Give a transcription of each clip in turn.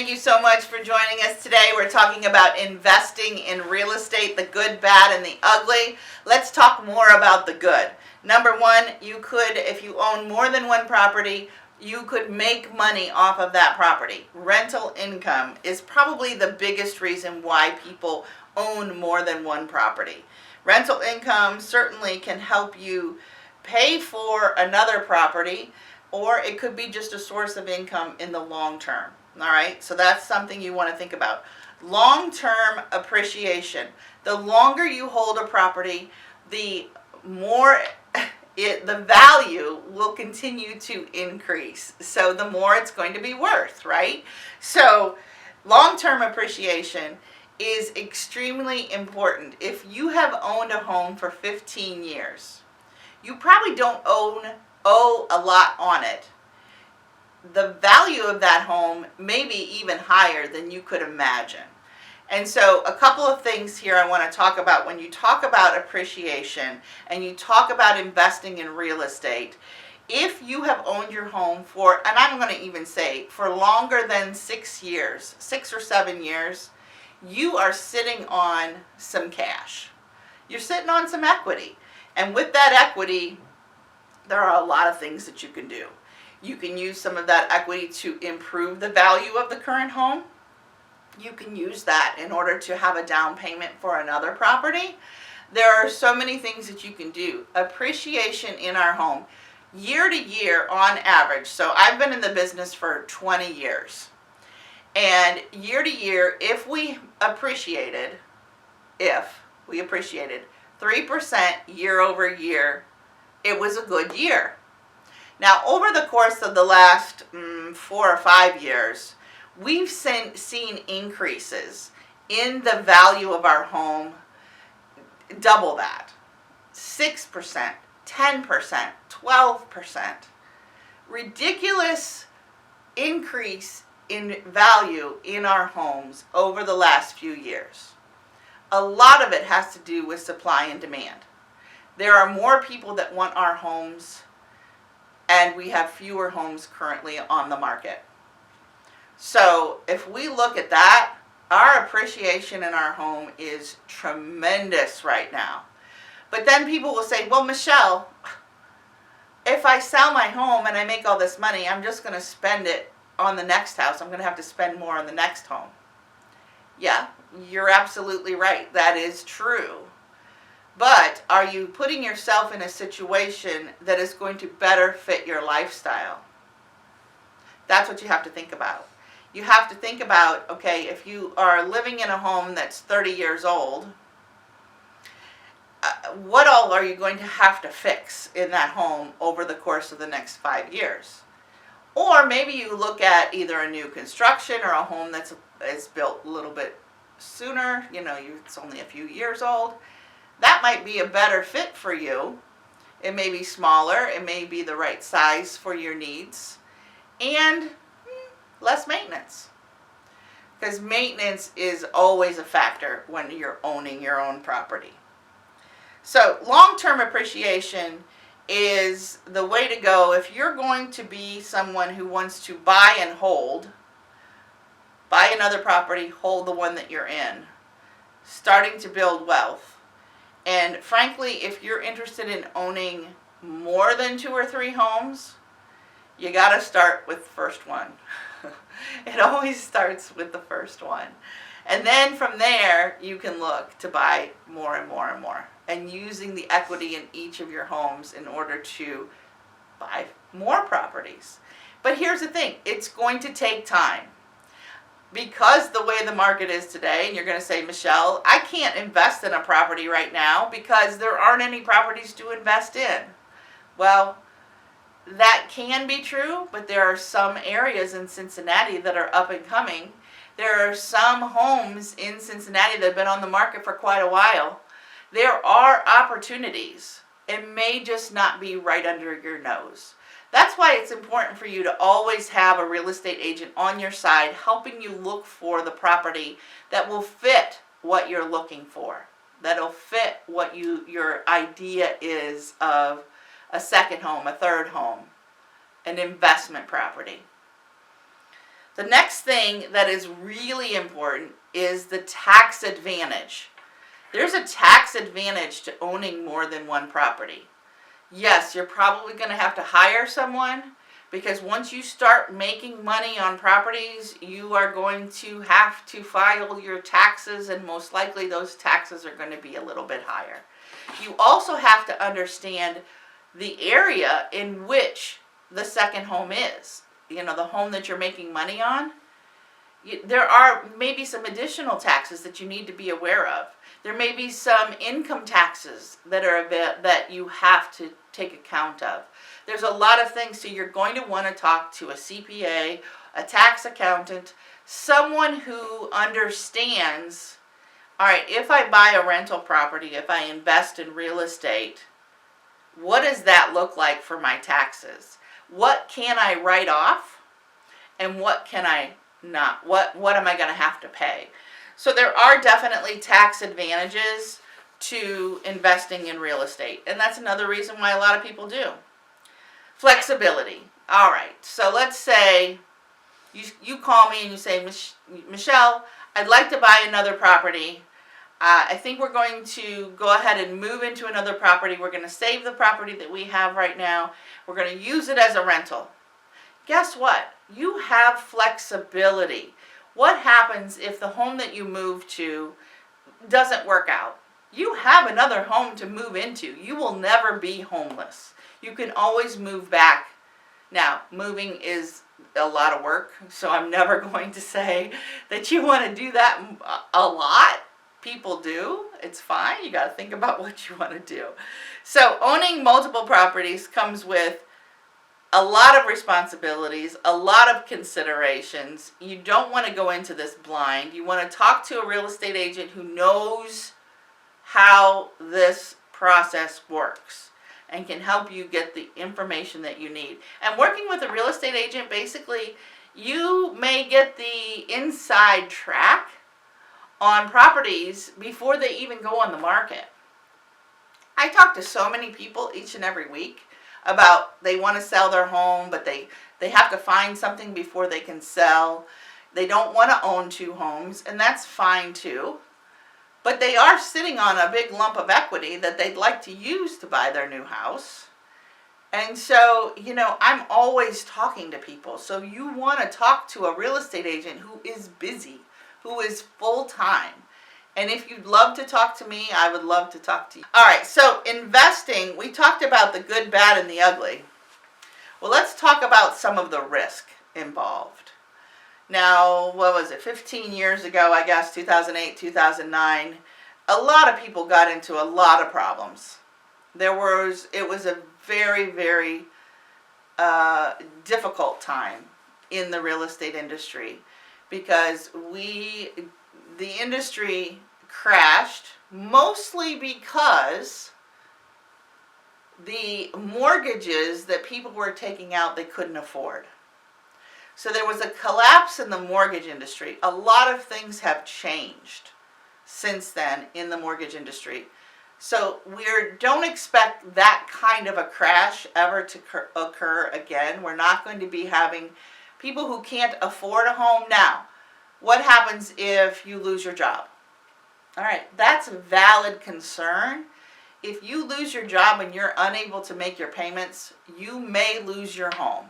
thank you so much for joining us today. We're talking about investing in real estate, the good, bad, and the ugly. Let's talk more about the good. Number one, you could, if you own more than one property, you could make money off of that property. Rental income is probably the biggest reason why people own more than one property. Rental income certainly can help you pay for another property, or it could be just a source of income in the long term. All right, so that's something you want to think about. Long-term appreciation. The longer you hold a property, the more the value will continue to increase. So the more it's going to be worth, right? So long-term appreciation is extremely important. If you have owned a home for 15 years, you probably don't owe a lot on it. The value of that home may be even higher than you could imagine. And so a couple of things here I want to talk about when you talk about appreciation and you talk about investing in real estate. If you have owned your home for, and I'm going to even say for longer than 6 years, 6 or 7 years, you are sitting on some cash. You're sitting on some equity. And with that equity, there are a lot of things that you can do. You can use some of that equity to improve the value of the current home. You can use that in order to have a down payment for another property. There are so many things that you can do. Appreciation in our home, year to year on average. So I've been in the business for 20 years. And year to year, if we appreciated 3% year over year, it was a good year. Now, over the course of the last 4 or 5 years, we've seen increases in the value of our home, double that. 6%, 10%, 12%. Ridiculous increase in value in our homes over the last few years. A lot of it has to do with supply and demand. There are more people that want our homes, and we have fewer homes currently on the market. So if we look at that, our appreciation in our home is tremendous right now. But then people will say, well, Michelle, if I sell my home and I make all this money, I'm just going to spend it on the next house. I'm going to have to spend more on the next home. Yeah, you're absolutely right. That is true. But are you putting yourself in a situation that is going to better fit your lifestyle? That's what you have to think about. You have to think about, okay, if you are living in a home that's 30 years old, what all are you going to have to fix in that home over the course of the next 5 years? Or maybe you look at either a new construction or a home that's built a little bit sooner, it's only a few years old. That might be a better fit for you. It may be smaller, it may be the right size for your needs, and less maintenance. Because maintenance is always a factor when you're owning your own property. So long-term appreciation is the way to go if you're going to be someone who wants to buy and hold. Buy another property, hold the one that you're in. Starting to build wealth. And frankly, if you're interested in owning more than 2 or 3 homes, you got to start with the first one. It always starts with the first one. And then from there, you can look to buy more and more and more. And using the equity in each of your homes in order to buy more properties. But here's the thing, it's going to take time. Because the way the market is today, and you're going to say, Michelle, I can't invest in a property right now because there aren't any properties to invest in. Well, that can be true, but there are some areas in Cincinnati that are up and coming. There are some homes in Cincinnati that have been on the market for quite a while. There are opportunities. It may just not be right under your nose. That's why it's important for you to always have a real estate agent on your side helping you look for the property that will fit what you're looking for, that'll fit what your idea is of a second home, a third home, an investment property. The next thing that is really important is the tax advantage. There's a tax advantage to owning more than one property. Yes, you're probably going to have to hire someone, because once you start making money on properties, you are going to have to file your taxes, and most likely those taxes are going to be a little bit higher. You also have to understand the area in which the second home is. The home that you're making money on. There are maybe some additional taxes that you need to be aware of. There may be some income taxes that you have to take account of. There's a lot of things, so you're going to want to talk to a CPA, a tax accountant, someone who understands, all right, if I buy a rental property, if I invest in real estate, what does that look like for my taxes? What can I write off, and what can I not? What am I going to have to pay? So there are definitely tax advantages to investing in real estate, and that's another reason why a lot of people do. Flexibility. All right, so let's say you call me and you say, Michelle, I'd like to buy another property. I think we're going to go ahead and move into another property. We're going to save the property that we have right now. We're going to use it as a rental. Guess what? You have flexibility. What happens if the home that you move to doesn't work out? You have another home to move into. You will never be homeless. You can always move back. Now, moving is a lot of work, so I'm never going to say that you want to do that a lot. People do. It's fine. You got to think about what you want to do. So owning multiple properties comes with a lot of responsibilities, a lot of considerations. You don't want to go into this blind. You want to talk to a real estate agent who knows how this process works and can help you get the information that you need. And working with a real estate agent, basically, you may get the inside track on properties before they even go on the market. I talk to so many people each and every week about they want to sell their home, but they have to find something before they can sell. They don't want to own two homes, and that's fine too. But they are sitting on a big lump of equity that they'd like to use to buy their new house. And so, I'm always talking to people. So you want to talk to a real estate agent who is busy, who is full-time. And if you'd love to talk to me, I would love to talk to you. All right, so investing, we talked about the good, bad, and the ugly. Well, let's talk about some of the risk involved. Now, what was it, 15 years ago, I guess, 2008, 2009, a lot of people got into a lot of problems. It was a very, very difficult time in the real estate industry because the industry crashed mostly because the mortgages that people were taking out, they couldn't afford. So there was a collapse in the mortgage industry. A lot of things have changed since then in the mortgage industry. So don't expect that kind of a crash ever to occur again. We're not going to be having people who can't afford a home now. What happens if you lose your job? All right, that's a valid concern. If you lose your job and you're unable to make your payments, you may lose your home.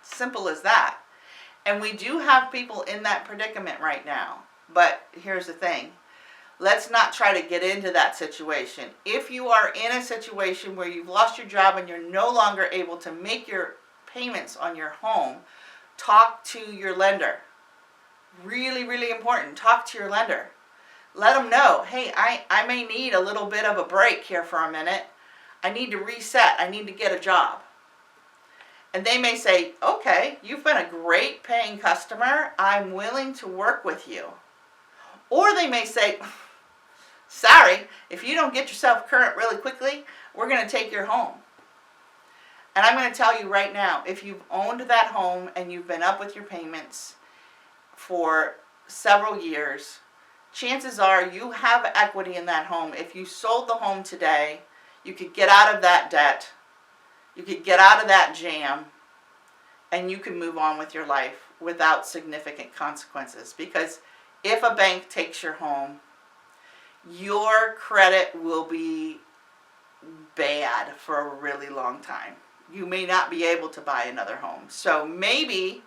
Simple as that. And we do have people in that predicament right now. But here's the thing. Let's not try to get into that situation. If you are in a situation where you've lost your job and you're no longer able to make your payments on your home, talk to your lender. Really, really important. Talk to your lender. Let them know, hey, I may need a little bit of a break here for a minute. I need to reset. I need to get a job. And they may say, okay, you've been a great paying customer. I'm willing to work with you. Or they may say, sorry, if you don't get yourself current really quickly, we're going to take your home. And I'm going to tell you right now, if you've owned that home and you've been up with your payments for several years, chances are you have equity in that home. If you sold the home today, you could get out of that debt. You could get out of that jam, and you can move on with your life without significant consequences. Because if a bank takes your home, your credit will be bad for a really long time. You may not be able to buy another home. So maybe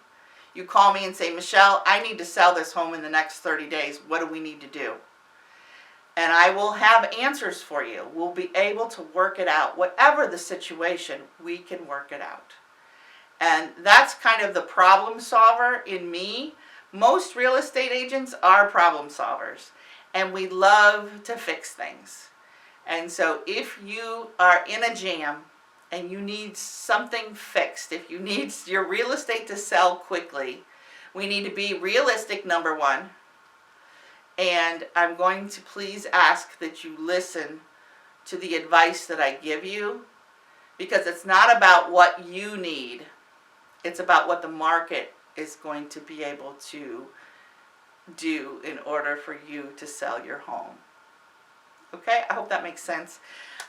you call me and say, Michelle, I need to sell this home in the next 30 days. What do we need to do? And I will have answers for you. We'll be able to work it out. Whatever the situation, we can work it out. And that's kind of the problem solver in me. Most real estate agents are problem solvers, and we love to fix things. And so if you are in a jam and you need something fixed, if you need your real estate to sell quickly, we need to be realistic, number one. And I'm going to please ask that you listen to the advice that I give you, because it's not about what you need. It's about what the market is going to be able to do in order for you to sell your home. Okay, I hope that makes sense.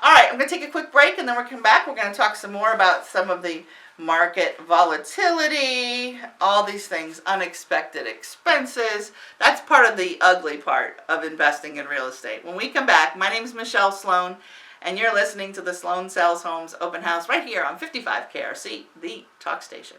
All right, I'm going to take a quick break, and then we'll come back. We're going to talk some more about some of the market volatility, all these things, unexpected expenses. That's part of the ugly part of investing in real estate. When we come back, my name is Michelle Sloan, and you're listening to the Sloan Sells Homes Open House right here on 55 KRC, the talk station.